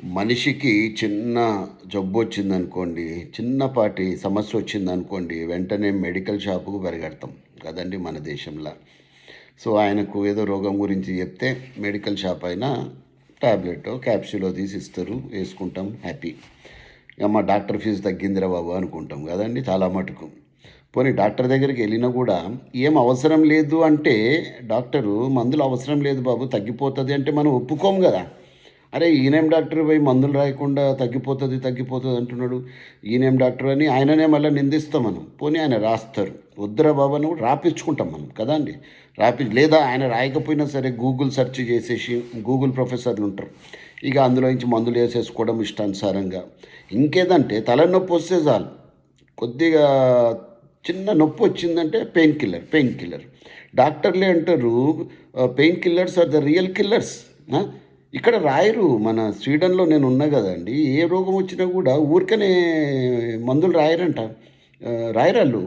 మనిషికి చిన్న జబ్బు వచ్చిందనుకోండి, చిన్నపాటి సమస్య వచ్చిందనుకోండి, వెంటనే మెడికల్ షాపుకు పరిగెడతాం కదండీ మన దేశంలో. సో ఆయనకు ఏదో రోగం గురించి చెప్తే మెడికల్ షాప్ అయినా ట్యాబ్లెట్ క్యాప్సూలో తీసి ఇస్తారు, వేసుకుంటాం, హ్యాపీ. ఇక మా డాక్టర్ ఫీజు తగ్గిందిరా బాబు అనుకుంటాం కదండి చాలా మటుకు. పోనీ డాక్టర్ దగ్గరికి వెళ్ళినా కూడా ఏం అవసరం లేదు అంటే, డాక్టరు మందులు అవసరం లేదు బాబు తగ్గిపోతుంది అంటే మనం ఒప్పుకోము కదా. అరే ఈయనేం డాక్టర్ పోయి మందులు రాయకుండా తగ్గిపోతుంది తగ్గిపోతుంది అంటున్నాడు, ఈయనేం డాక్టర్ అని ఆయననే మళ్ళీ నిందిస్తాం మనం. పోనీ ఆయన రాస్తారు, వద్దురా బాబు అని కూడా రాపించుకుంటాం మనం కదా అండి. లేదా ఆయన రాయకపోయినా సరే గూగుల్ సెర్చ్ చేసేసి, గూగుల్ ప్రొఫెసర్లు ఉంటారు, ఇక అందులో నుంచి మందులు వేసేసుకోవడం ఇష్టానుసారంగా. ఇంకేదంటే తలనొప్పి వస్తే చాలు, కొద్దిగా చిన్న నొప్పి వచ్చిందంటే పెయిన్ కిల్లర్. డాక్టర్లే అంటారు pain killers are the real killers. ఇక్కడ రాయరు. మన స్వీడన్లో నేను ఉన్నా కదండి, ఏ రోగం వచ్చినా కూడా ఊరికనే మందులు రాయరంట, రాయరాళ్ళు.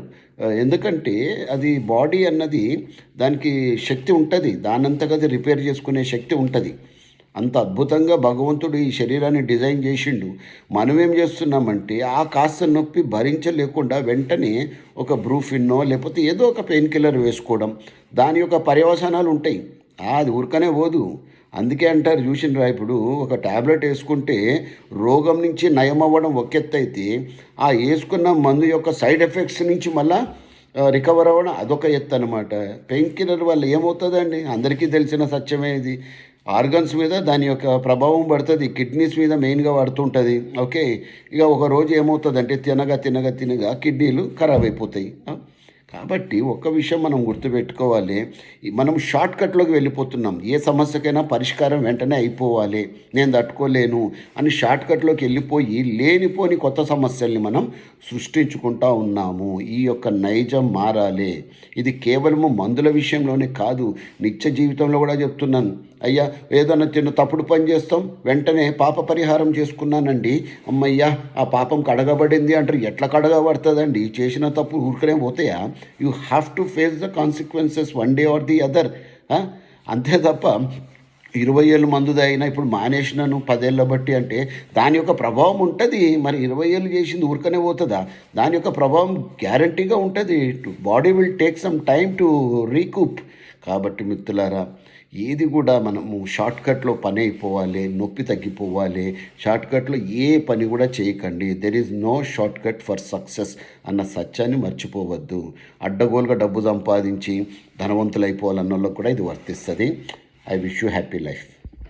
ఎందుకంటే అది బాడీ అన్నది దానికి శక్తి ఉంటుంది, దానంతగా అది రిపేర్ చేసుకునే శక్తి ఉంటుంది. అంత అద్భుతంగా భగవంతుడు ఈ శరీరాన్ని డిజైన్ చేసిండు. మనమేం చేస్తున్నామంటే ఆ కాస్త నొప్పి భరించలేకుండా వెంటనే ఒక బ్రూఫిన్నో లేకపోతే ఏదో ఒక పెయిన్ కిల్లర్ వేసుకోవడం, దాని యొక్క పర్యవసానాలు ఉంటాయి. అది ఊరికనే పోదు. అందుకే అంటారు చూసిండ్రా, ఇప్పుడు ఒక ట్యాబ్లెట్ వేసుకుంటే రోగం నుంచి నయం అవ్వడం ఒక ఎత్తు అయితే, ఆ వేసుకున్న మందు యొక్క సైడ్ ఎఫెక్ట్స్ నుంచి మళ్ళీ రికవర్ అవ్వడం అదొక ఎత్తు అనమాట. పెయిన్ కిల్లర్ వల్ల ఏమవుతుందండి, అందరికీ తెలిసిన సత్యమే ఇది. ఆర్గన్స్ మీద దాని యొక్క ప్రభావం పడుతుంది, కిడ్నీస్ మీద మెయిన్గా పడుతుంటుంది. ఓకే, ఇక ఒక రోజు ఏమవుతుందంటే తినగా కిడ్నీలు ఖరాబ్ అయిపోతాయి. కాబట్టి ఒక్క విషయం మనం గుర్తుపెట్టుకోవాలి, మనం షార్ట్ కట్లోకి వెళ్ళిపోతున్నాం. ఏ సమస్యకైనా పరిష్కారం వెంటనే అయిపోవాలి, నేను తట్టుకోలేను అని షార్ట్ కట్లోకి వెళ్ళిపోయి లేనిపోని కొత్త సమస్యల్ని మనం సృష్టించుకుంటూ ఉన్నాము. ఈ యొక్క నైజం మారాలి. ఇది కేవలము మందుల విషయంలోనే కాదు, నిత్య జీవితంలో కూడా చెప్తున్నాను. అయ్యా ఏదన్నా చిన్న తప్పుడు పని చేస్తాం, వెంటనే పాప పరిహారం చేసుకున్నానండి, అమ్మయ్యా ఆ పాపం కడగబడింది అంటారు. ఎట్లా కడగబడుతుందండి? చేసిన తప్పు ఊరికనే పోతాయా? You have to face the consequences one day or the other. అంతే తప్ప 20 ఏళ్ళు మందు తాగినా ఇప్పుడు మానేసినాను 10 ఏళ్ళ బట్టి అంటే దాని యొక్క ప్రభావం ఉంటుంది. మరి 20 ఏళ్ళు చేసింది ఊరికనే పోతుందా? దాని యొక్క ప్రభావం గ్యారంటీగా ఉంటుంది. Body will take some time to recoup. కాబట్టి మిత్రులారా, ఏది కూడా మనము షార్ట్కట్లో పని అయిపోవాలి, నొప్పి తగ్గిపోవాలి, షార్ట్కట్లో ఏ పని కూడా చేయకండి. There is no shortcut for success అన్న సత్యాన్ని మర్చిపోవద్దు. అడ్డగోలుగా డబ్బు సంపాదించి ధనవంతులు అయిపోవాలన్న వాళ్ళకు కూడా ఇది వర్తిస్తుంది. I wish you happy life.